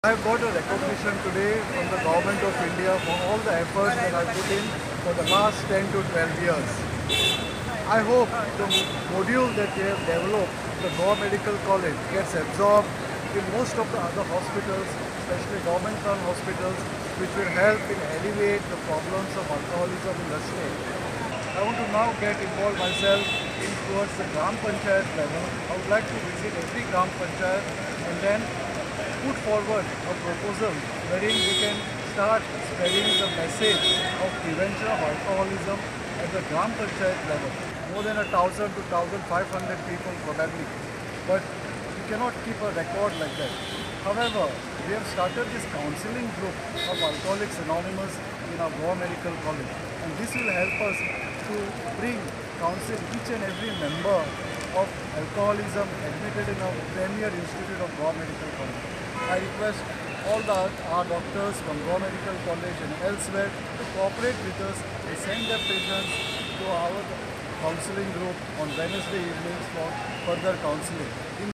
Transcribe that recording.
I have got a recognition today from the Government of India for all the efforts that I put in for the last 10 to 12 years. I hope the module that we have developed, the Goa Medical College, gets absorbed in most of the other hospitals, especially government-run hospitals, which will help in alleviate the problems of alcoholism in the state. I want to now get involved myself in towards the Gram Panchayat level. I would like to visit every Gram Panchayat and then put forward a proposal wherein we can start spreading the message of prevention of alcoholism at the Gram Panchayat level. More than 1,000 to 1,500 people probably, but we cannot keep a record like that. However, we have started this counseling group of Alcoholics Anonymous in our Goa Medical College, and this will help us to counsel each and every member of alcoholism admitted in our premier institute of Goa Medical College. I request all our doctors from Goa Medical College and elsewhere to cooperate with us and send their patients to our counseling group on Wednesday evenings for further counseling. In